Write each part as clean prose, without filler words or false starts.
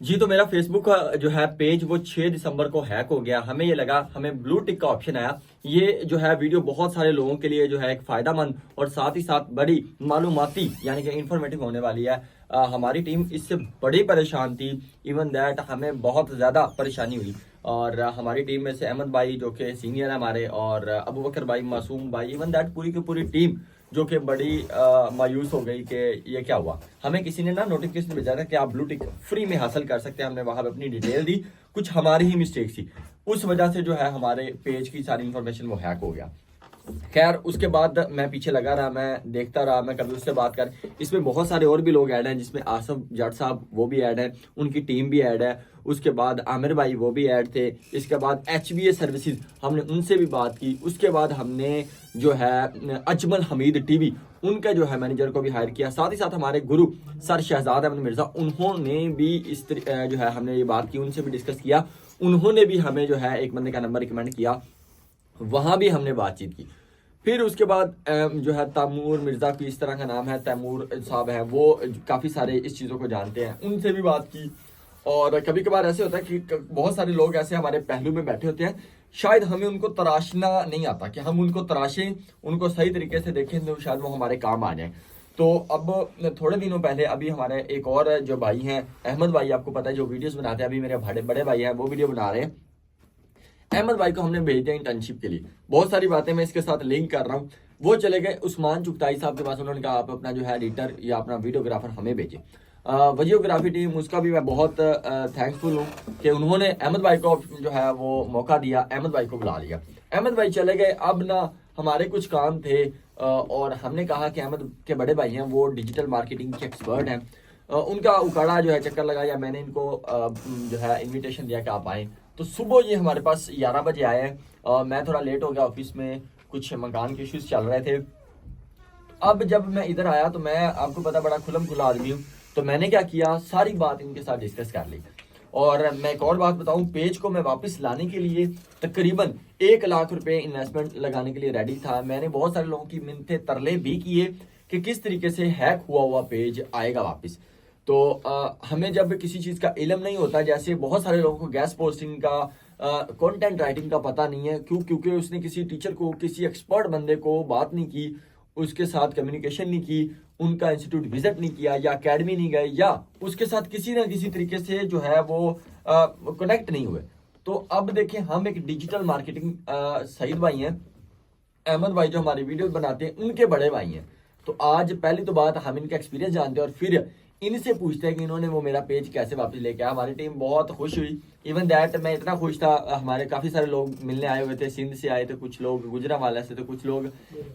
जी, तो मेरा फेसबुक का जो है पेज वो 6 दिसंबर को हैक हो गया। हमें ये लगा, हमें ब्लू टिक का ऑप्शन आया। ये जो है वीडियो बहुत सारे लोगों के लिए जो है एक फ़ायदेमंद और साथ ही साथ बड़ी मालूमाती यानी कि इन्फॉर्मेटिव होने वाली है। हमारी टीम इससे बड़ी परेशान थी। इवन दैट हमें बहुत ज़्यादा परेशानी हुई। और हमारी टीम में से अहमद भाई जो कि सीनियर है हमारे, और अबू बकर भाई, मासूम भाई, इवन दैट पूरी की पूरी टीम जो कि बड़ी मायूस हो गई कि ये क्या हुआ। हमें किसी ने ना नोटिफिकेशन भेजा था कि आप ब्लू टिक फ्री में हासिल कर सकते हैं। हमने वहां पे अपनी डिटेल दी, कुछ हमारी ही मिस्टेक थी, उस वजह से जो है हमारे पेज की सारी इंफॉर्मेशन वो हैक हो गया। खैर उसके बाद मैं पीछे लगा रहा, मैं देखता रहा, मैं कभी उससे बात कर। इसमें बहुत सारे और भी लोग ऐड हैं, जिसमें आसफ जट साहब वो भी ऐड है, उनकी टीम भी ऐड है। उसके बाद आमिर भाई वो भी ऐड थे। इसके बाद HBA सर्विसेज हमने उनसे भी बात की। उसके बाद हमने जो है अजमल हमीद टीवी उनका जो है मैनेजर को भी हायर किया। साथ ही साथ हमारे गुरु सर शहजाद अहमद मिर्जा, उन्होंने भी जो है हमने ये बात की, उनसे भी डिस्कस किया। उन्होंने भी हमें जो है एक बंदे का नंबर रिकमेंड किया, वहां भी हमने बातचीत की। फिर उसके बाद जो है तैमूर मिर्जा की इस तरह का नाम है, तैमूर साहब है, वो काफी सारे इस चीजों को जानते हैं, उनसे भी बात की। और कभी कभार ऐसे होता है कि बहुत सारे लोग ऐसे हमारे पहलू में बैठे होते हैं, शायद हमें उनको तराशना नहीं आता कि हम उनको तराशें, उनको सही तरीके से देखें तो शायद वो हमारे काम आ जाए। तो अब थोड़े दिनों पहले अभी हमारे एक और जो भाई हैं अहमद भाई, आपको पता है जो वीडियोस बनाते हैं, अभी मेरे बड़े बड़े भाई हैं वो वीडियो बना रहे हैं। अहमद भाई को हमने भेज दिया इंटर्नशिप के लिए। बहुत सारी बातें मैं इसके साथ लिंक कर रहा हूँ। वो चले गए उस्मान चुगताई साहब के पास, उन्होंने कहा आप अपना जो है एडिटर या अपना वीडियोग्राफर हमें भेजें। वीडियोग्राफी टीम उसका भी मैं बहुत थैंकफुल हूँ कि उन्होंने अहमद भाई को जो है वो मौका दिया, अहमद भाई को बुला लिया। अहमद भाई चले गए। अब ना हमारे कुछ काम थे और हमने कहा कि अहमद के बड़े भाई हैं, वो डिजिटल मार्केटिंग के एक्सपर्ट हैं। उनका उकाड़ा जो है चक्कर लगाया, मैंने इनको जो है इनविटेशन दिया कि आप आए। तो सुबह ये हमारे पास 11 बजे आए हैं। मैं थोड़ा लेट हो गया, ऑफिस में कुछ मकान के इश्यूज चल रहे थे। अब जब मैं इधर आया तो मैं, आपको पता, बड़ा खुलम खुला आदमी हूँ, तो मैंने क्या किया, सारी बात इनके साथ डिस्कस कर ली। और मैं एक और बात बताऊं, पेज को मैं वापस लाने के लिए तकरीबन 1 लाख रुपए इन्वेस्टमेंट लगाने के लिए रेडी था। मैंने बहुत सारे लोगों की मिन्नतें तरले भी किए कि किस तरीके से हैक हुआ पेज आएगा वापस। तो हमें जब किसी चीज़ का इल्म नहीं होता, जैसे बहुत सारे लोगों को गैस पोस्टिंग का, कंटेंट राइटिंग का पता नहीं है, क्योंकि उसने किसी टीचर को, किसी एक्सपर्ट बंदे को बात नहीं की, उसके साथ कम्युनिकेशन नहीं की, उनका इंस्टीट्यूट विजिट नहीं किया, या अकेडमी नहीं गए, या उसके साथ किसी ना किसी तरीके से जो है वो कनेक्ट नहीं हुए। तो अब देखें, हम एक डिजिटल मार्केटिंग, सईद भाई हैं, अहमद भाई जो हमारी वीडियो बनाते हैं, उनके बड़े भाई हैं। तो आज पहली तो बात, हम इनका एक्सपीरियंस जानते हैं और फिर इनसे पूछते हैं कि इन्होंने वो मेरा पेज कैसे वापस लेके आया। हमारी टीम बहुत खुश हुई। इवन दैट मैं इतना खुश था, हमारे काफ़ी सारे लोग मिलने आए हुए थे, सिंध से आए थे कुछ लोग, गुजरांवाला से, तो कुछ लोग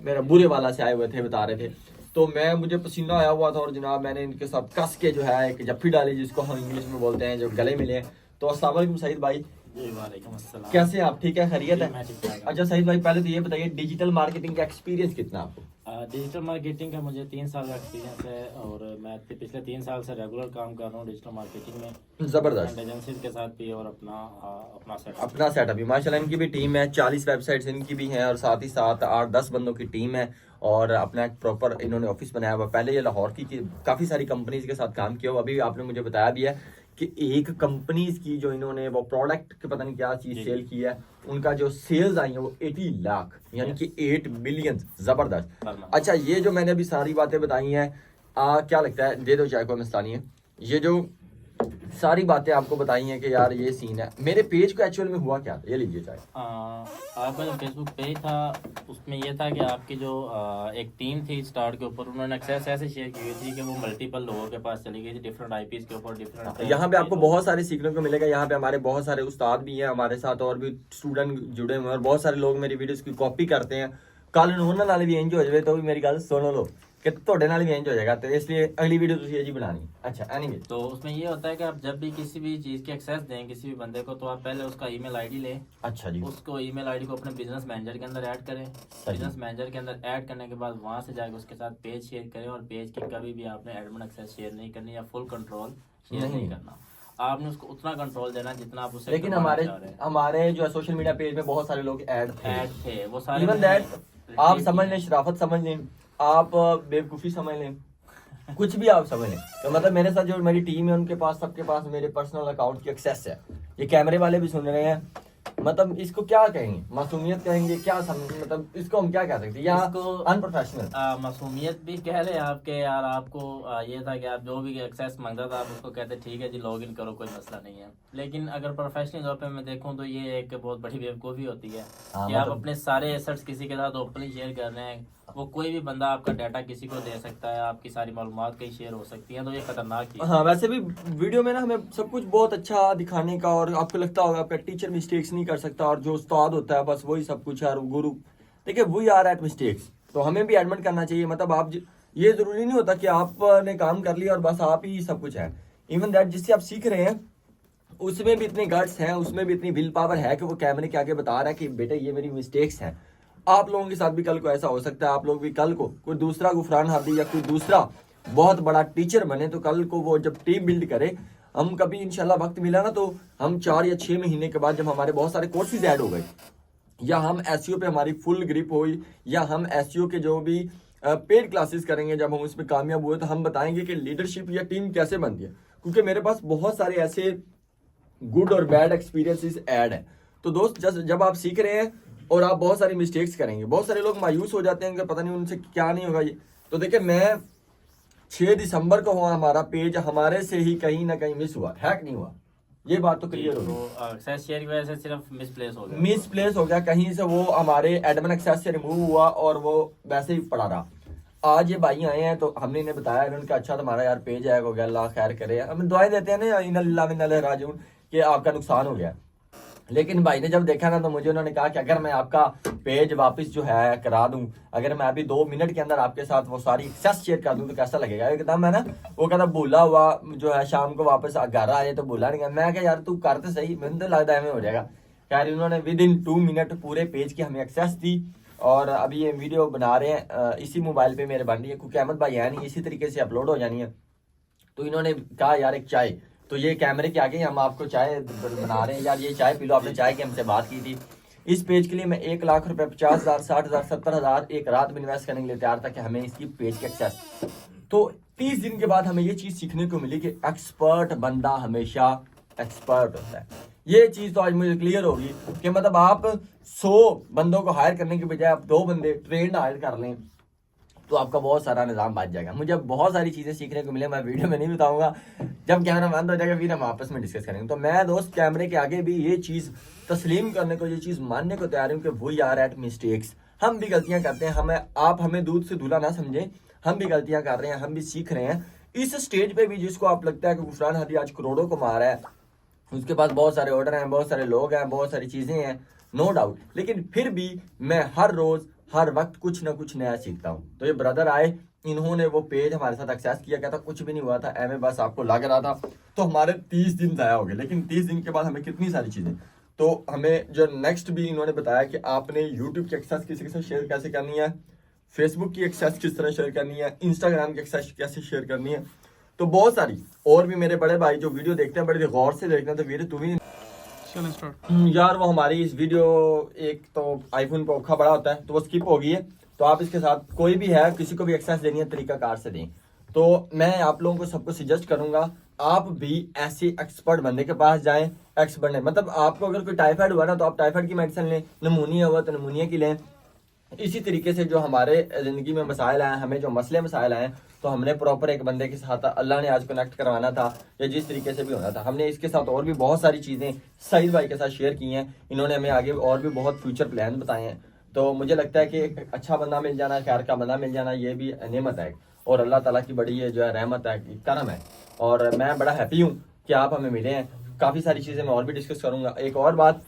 मेरा बुरे वाला से आए हुए थे, बता रहे थे। तो मुझे पसीना आया हुआ था और जनाब मैंने इनके साथ कस के जो है एक जफ्फी डाली, जिसको हम इंग्लिश में बोलते हैं, जो गले मिले। तो अस्सलाम वालेकुम सईद भाई, कैसे हैं आप? ठीक है, खैरियत है? अच्छा सईद भाई, पहले तो ये बताइए डिजिटल मार्केटिंग का एक्सपीरियंस कितना आपको? डिजिटल मार्केटिंग का मुझे 3 साल का एक्सपीरियंस है और मैं पिछले 3 साल से रेगुलर काम कर रहा हूँ डिजिटल मार्केटिंग में, जबरदस्त। एजेंसी के साथ भी और अपना सेटअप भी माशाल्लाह, इनकी भी टीम है, 40 वेबसाइट्स इनकी भी हैं, और साथ ही साथ 8-10 बंदों की टीम है, और अपना एक प्रॉपर इन्होंने ऑफिस बनाया हुआ। पहले ये लाहौर की काफ़ी सारी कंपनीज के साथ काम किया हुआ। अभी आपने मुझे बताया भी है कि एक कंपनीज की जो इन्होंने वो प्रोडक्ट के पता नहीं क्या चीज़ सेल की है, उनका जो सेल्स आई है वो 80 लाख, यानी कि 8 बिलियन। ज़बरदस्त। अच्छा, ये जो मैंने अभी सारी बातें बताई हैं, क्या लगता है, दे दो चाय को मस्तानी है, ये जो सारी बातें आपको बताई हैं कि यार ये सीन है, मेरे पेज को एक्चुअल में हुआ क्या था, ये लीजिए चाय। आपका जो फेसबुक पेज था उसमें ये था कि आपकी जो एक टीम थी स्टार्ट के ऊपर, उन्होंने एक्सेस ऐसे शेयर की हुई थी कि वो मल्टीपल लोगों के पास चली गई थी, डिफरेंट आईपीज के ऊपर, डिफरेंट। यहाँ पे आपको बहुत सारे सीखने को मिलेगा। यहाँ पे हमारे बहुत सारे उस्ताद भी हैं हमारे साथ, और भी स्टूडेंट जुड़े हुए हैं, और बहुत सारे लोग मेरी वीडियोस की कॉपी करते हैं। कल उन्होंने नाल भी इंज हो जाए तो भी मेरी गल सुन लो कि ਤੁਹਾਡੇ ਨਾਲ भी इंज हो जाएगा, तो इसलिए अगली वीडियो तुझे जी बनानी। अच्छा, एनीवे, तो उसमें ये होता है कि आप जब भी किसी भी चीज़ की एक्सेस दें किसी भी बंदे को, तो आप पहले उसका ईमेल आईडी लें। अच्छा जी, उसको ईमेल आईडी को अपने बिजनेस मैनेजर के अंदर ऐड करें। बिजनेस मैनेजर के अंदर ऐड करने के बाद वहां से जाकर उसके साथ पेज शेयर करें, और पेज की कभी भी आपने एडमिन एक्सेस शेयर नहीं करनी या फुल कंट्रोल शेयर नहीं करना। आपने उसको उतना कंट्रोल देना जितना आप उसे। लेकिन हमारे जो है सोशल मीडिया पेज में बहुत सारे लोग ऐड थे वो सारे, इवन दैट आप समझ लें, शराफत समझ लें, आप बेवकूफ़ी समझ लें, कुछ भी आप समझ लें। तो मतलब मेरे साथ जो मेरी टीम है उनके पास सबके पास मेरे पर्सनल अकाउंट की एक्सेस है। ये कैमरे वाले भी सुन रहे हैं, मतलब इसको क्या कहेंगे, मासूमियत कहेंगे क्या मतलब इसको हम क्या कह सकते हैं, या इसको अनप्रोफेशनल? मासूमियत भी कह रहे हैं आपके यार। आपको ये था कि आप जो भी एक्सेस मांगता था आप उसको कहते ठीक है जी लॉग इन करो, कोई मसला नहीं है। लेकिन अगर प्रोफेशनल तौर पे मैं देखूं तो ये एक बहुत बड़ी बेवकूफ़ी होती है कि आप अपने सारे एसेट्स किसी के साथ ओपनली शेयर कर रहे हैं। वो कोई भी बंदा आपका डाटा किसी को दे सकता है, आपकी सारी मालूमात कहीं शेयर हो सकती हैं, तो ये खतरनाक चीज़ है। हाँ, वैसे भी वीडियो में ना हमें सब कुछ बहुत अच्छा दिखाने का, और आपको लगता होगा आपका टीचर मिस्टेक्स नहीं कर सकता और जो उस्ताद होता है बस वही सब कुछ है और गुरु, देखिए वी आर एट मिस्टेक्स, तो हमें भी एडमिट करना चाहिए। मतलब आप ये जरूरी नहीं होता कि आपने काम कर लिया और बस आप ही सब कुछ है। इवन दैट जिससे आप सीख रहे हैं उसमें भी इतने गट्स हैं, उसमें भी इतनी विल पावर है कि वो कैमरे के आगे बता रहा है कि बेटे ये मेरी मिस्टेक्स हैं। आप लोगों के साथ भी कल को ऐसा हो सकता है, आप लोग भी कल को कोई दूसरा गुफरान हादी या कोई दूसरा बहुत बड़ा टीचर बने, तो कल को वो जब टीम बिल्ड करे, हम कभी इंशाल्लाह वक्त मिला ना तो हम 4 या 6 महीने के बाद जब हमारे बहुत सारे कोर्सेज ऐड हो गए, या हम एसईओ पे हमारी फुल ग्रिप हुई, या हम एसईओ के जो भी पेड क्लासेस करेंगे, जब हम उसमें कामयाब हुए तो हम बताएंगे कि लीडरशिप या टीम कैसे बनती है। क्योंकि मेरे पास बहुत सारे ऐसे गुड और बैड एक्सपीरियंसेस ऐड है। तो दोस्त जब आप सीख रहे हैं और आप बहुत सारी मिस्टेक्स करेंगे, बहुत सारे लोग मायूस हो जाते हैं कि पता नहीं उनसे क्या नहीं होगा ये। तो देखिए मैं 6 दिसंबर को हुआ हमारा पेज हमारे से ही कहीं ना कहीं मिस हुआ, हैक नहीं हुआ, ये बात तो क्लियर होगी। तो एक्सेस शेयर की वजह से सिर्फ मिसप्लेस हो गया, मिसप्लेस हो गया, कहीं से वो हमारे एडमिन एक्सेस से रिमूव हुआ और वो वैसे ही पड़ा रहा। आज ये भाई आए हैं तो हमने इन्हें बताया, इन्होंने कहा अच्छा तुम्हारा यार पेज हैक हो गया, अल्लाह खैर करे, हम दुआएं देते हैं ना इन्ना लिल्लाह व इन्ना इलैहि राजिऊन कि आपका नुकसान हो गया। लेकिन भाई ने जब देखा ना तो मुझे उन्होंने कहा कि अगर मैं आपका पेज वापस जो है करा दूं, अगर मैं अभी 2 मिनट के अंदर आपके साथ वो सारी एक्सेस शेयर कर दूं तो कैसा लगेगा। एकदम है ना, वो कहता भूला हुआ जो है शाम को वापस घर आए तो भूला नहीं गया। मैं क्या यार तू करते सही, मैंने तो लगता है हो जाएगा। खैर इन्होंने विद इन 2 मिनट पूरे पेज की हमें एक्सेस दी, और अभी ये वीडियो बना रहे हैं इसी मोबाइल पे मेरे बन रही है, क्योंकि अहमद भाई है नहीं, इसी तरीके से अपलोड हो जानी है। तो इन्होंने कहा यार एक चाय, तो ये कैमरे के आगे हम आपको चाय बना रहे हैं, यार ये चाय पी लो, आपने चाय की हमसे बात की थी। इस पेज के लिए मैं 1 लाख रुपए 50,000 60,000 70,000 एक रात में इन्वेस्ट करने के लिए तैयार था कि हमें इसकी पेज की एक्सेस। तो 30 दिन के बाद हमें ये चीज सीखने को मिली कि एक्सपर्ट बंदा हमेशा एक्सपर्ट होता है। ये चीज तो आज मुझे क्लियर होगी कि मतलब आप 100 बंदों को हायर करने के बजाय आप 2 बंदे ट्रेंड हायर कर लें तो आपका बहुत सारा निजाम बच जाएगा। मुझे बहुत सारी चीजें सीखने को मिले, मैं वीडियो में नहीं बताऊंगा, जब कैमरा बंद हो जाएगा फिर हम आपस में डिस्कस करेंगे। तो मैं दोस्त कैमरे के आगे भी ये चीज तस्लीम करने को, ये चीज मानने को तैयार हूँ कि वी आर एट मिस्टेक्स, हम भी गलतियां करते हैं। हमें दूध से धुला ना समझे, हम भी गलतियां कर रहे हैं, हम भी सीख रहे हैं। इस स्टेज पे भी जिसको आप लगता है कि गुफरान हादी आज करोड़ों को मार है, उसके पास बहुत सारे ऑर्डर हैं, बहुत सारे लोग हैं, बहुत सारी चीजें हैं, नो डाउट, लेकिन फिर भी मैं हर रोज हर वक्त कुछ ना कुछ नया सीखता हूँ। तो ये ब्रदर आए, इन्होंने वो पेज हमारे साथ एक्सेस किया, कहता कुछ भी नहीं हुआ था, एम बस आपको लग रहा था। तो हमारे 30 दिन ज़ाया हो गए, लेकिन 30 दिन के बाद हमें कितनी सारी चीज़ें, तो हमें जो नेक्स्ट भी इन्होंने बताया कि आपने यूट्यूब की एक्सेस किसी के साथ शेयर कैसे करनी है, फेसबुक की एक्सेस किस तरह शेयर करनी है, इंस्टाग्राम की एक्सेस कैसे शेयर करनी है। तो बहुत सारी और भी मेरे बड़े भाई जो वीडियो देखते हैं बड़े गौर से देखते हैं, तो वीर तुम्हें यार वो हमारी इस वीडियो एक तो आईफोन पे औखा बड़ा होता है तो वो स्किप हो गई है, तो आप इसके साथ कोई भी है किसी को भी एक्सेस देनी है तरीकाकार से दें। तो मैं आप लोगों को सबको सजेस्ट करूंगा आप भी ऐसे एक्सपर्ट बंदे के पास जाएं। एक्सपर्ट मतलब आपको अगर कोई टाइफाइड हुआ ना तो आप टाइफाइड की मेडिसिन लें, नमूनिया हुआ तो नमूनिया की लें। इसी तरीके से जो हमारे जिंदगी में मसाइल आए, हमें जो मसले मसाइल आए, तो हमने प्रॉपर एक बंदे के साथ अल्लाह ने आज कनेक्ट करवाना था या जिस तरीके से भी होना था, हमने इसके साथ और भी बहुत सारी चीज़ें सईद भाई के साथ शेयर की हैं। इन्होंने हमें आगे और भी बहुत फ्यूचर प्लान बताए हैं। तो मुझे लगता है कि एक अच्छा बंदा मिल जाना, खैर का बंदा मिल जाना, ये भी नेमत है और अल्लाह ताला की बड़ी ये जो है रहमत है, करम है। और मैं बड़ा हैप्पी हूँ कि आप हमें मिले हैं। काफ़ी सारी चीज़ें मैं और भी डिस्कस करूँगा। एक और बात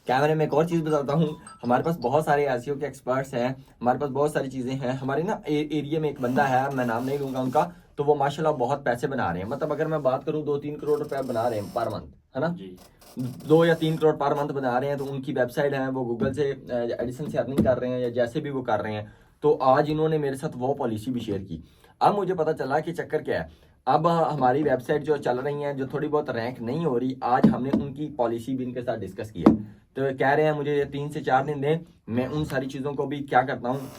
कैमरे में एक और चीज़ बताता हूँ, हमारे पास बहुत सारे एसईओ के एक्सपर्ट्स हैं, हमारे पास बहुत सारी चीज़ें हैं। हमारे ना एरिया में एक बंदा है, मैं नाम नहीं लूँगा उनका, तो वो माशाल्लाह बहुत पैसे बना रहे हैं। मतलब अगर मैं बात करूँ 2-3 करोड़ रुपए बना रहे हैं पर मंथ, है ना, 2 या 3 करोड़ पर मंथ बना रहे हैं। तो उनकी वेबसाइट है, वो गूगल से एडिसन से अर्निंग कर रहे हैं या जैसे भी वो कर रहे हैं। तो आज इन्होंने मेरे साथ वो पॉलिसी भी शेयर की। अब मुझे पता चला कि चक्कर क्या है। अब हमारी वेबसाइट जो चल रही है, जो थोड़ी बहुत रैंक नहीं हो रही, आज हमने उनकी पॉलिसी भी इनके साथ डिस्कस की है। तो कह रहे हैं मुझे 3 से 4 दिन दें, मैं उन सारी चीज़ों को भी क्या करता हूँ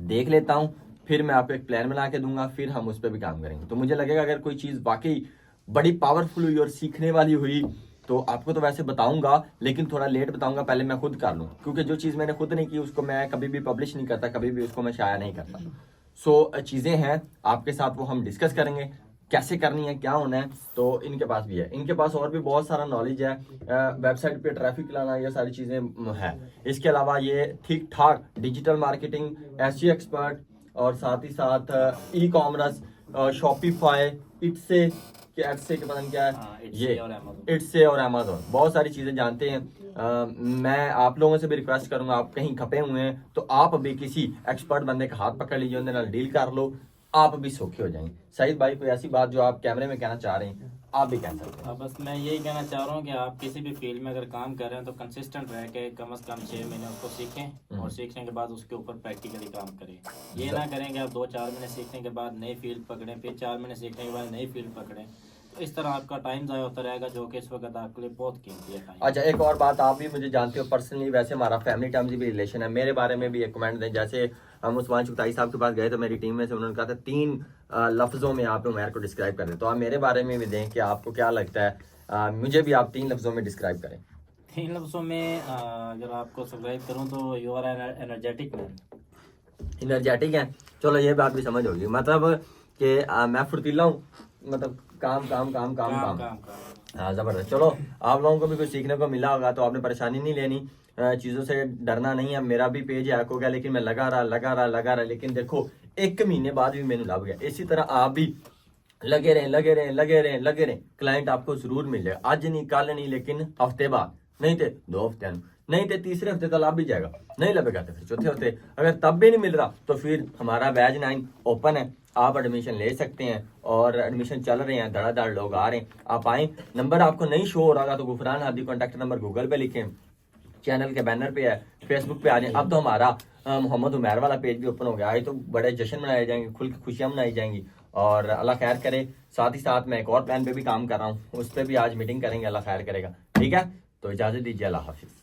देख लेता हूँ फिर मैं आपको एक प्लान बना के दूंगा, फिर हम उस पर भी काम करेंगे। तो मुझे लगेगा अगर कोई चीज़ वाकई बड़ी पावरफुल हुई और सीखने वाली हुई तो आपको तो वैसे बताऊंगा, लेकिन थोड़ा लेट बताऊंगा, पहले मैं खुद कर लूँ, क्योंकि जो चीज़ मैंने खुद नहीं की उसको मैं कभी भी पब्लिश नहीं करता, कभी भी उसको मैं शाया नहीं करता। सो चीज़ें हैं आपके साथ, वो हम डिस्कस करेंगे कैसे करनी है, क्या होना है। तो इनके पास भी है, इनके पास और भी बहुत सारा नॉलेज है, वेबसाइट पे ट्रैफिक लाना, ये सारी चीज़ें है। इसके अलावा ये ठीक ठाक डिजिटल मार्केटिंग, एसईओ एक्सपर्ट, और साथ ही साथ ई कॉमर्स, शॉपिफाई, इट्से के पता नहीं क्या है ये, इट्से और अमेजोन, बहुत सारी चीज़ें जानते हैं। मैं आप लोगों से भी रिक्वेस्ट करूंगा, आप कहीं खपे हुए हैं तो आप भी किसी एक्सपर्ट बंदे का हाथ पकड़ लीजिए, उनके नाल डील कर लो, आप भी सौखे हो जाएंगे। सईद भाई कोई ऐसी बात जो आप कैमरे में कहना चाह रहे हैं, आप भी कह सकते हैं। बस मैं यही कहना चाह रहा हूँ कि आप किसी भी फील्ड में अगर काम कर रहे हैं तो कंसिस्टेंट रह के कम से कम 6 महीने उसको सीखें, और सीखने के बाद उसके ऊपर प्रैक्टिकली काम करें। ये ना करें कि आप 2-4 महीने सीखने के बाद नई फील्ड पकड़ें, फिर 4 महीने सीखने के बाद नई फील्ड पकड़ें, तो इस तरह आपका टाइम ज़ाया होता रहेगा, जो कि इस वक्त आपके लिए बहुत कीमती है टाइम। अच्छा, एक और बात, आप भी मुझे जानते हो पर्सनली, वैसे हमारा फैमिली टर्म्स भी रिलेशन है, मेरे बारे में भी एक कमेंट दें। जैसे हम उस्मान चुगताई साहब के पास गए तो मेरी टीम में से उन्होंने कहा था 3 लफ्ज़ों में आप उमैर को डिस्क्राइब करें, तो आप मेरे बारे में भी दें कि आपको क्या लगता है, मुझे भी आप 3 लफ्ज़ों में डिस्क्राइब करें। 3 लफ्ज़ों में अगर आपको सब्सक्राइब करूँ तो you are energetic man. Energetic है, चलो ये बात भी समझ होगी, मतलब कि मैं फुर्तीला हूँ, मतलब काम काम काम काम काम, हाँ ज़बरदस्त। चलो आप लोगों को भी कुछ सीखने को मिला होगा, तो आपने परेशानी नहीं लेनी, चीज़ों से डरना नहीं है। मेरा भी पेज हैक हो गया, लेकिन मैं लगा रहा, लेकिन देखो 1 महीने बाद भी मैंने लग गया। इसी तरह आप भी लगे रहें, क्लाइंट आपको जरूर मिल जाएगा, आज नहीं कल नहीं, लेकिन हफ्ते बाद, नहीं थे 2 हफ्ते, नहीं थे तीसरे हफ्ते तो लग भी जाएगा, नहीं लगेगा तो फिर चौथे हफ्ते। अगर तब भी नहीं मिल रहा तो फिर हमारा बैच 9 ओपन है, आप एडमिशन ले सकते हैं, और एडमिशन चल रहे हैं, धड़ाधड़ लोग आ रहे हैं, आप आए। नंबर आपको नहीं शो हो रहा तो Gufran Hadi contact number Google पे लिखें, चैनल के बैनर पे है, फेसबुक पे आ जाए। अब तो हमारा मोहम्मद उमैर वाला पेज भी ओपन हो गया है, तो बड़े जश्न मनाए जाएंगे, खुल के खुशियाँ मनाई जाएंगी, और अल्लाह खैर करे। साथ ही साथ मैं एक और प्लान पे भी काम कर रहा हूँ, उस पर भी आज मीटिंग करेंगे, अल्लाह खैर करेगा। ठीक है, तो इजाज़त दीजिए, अल्लाह हाफिज़।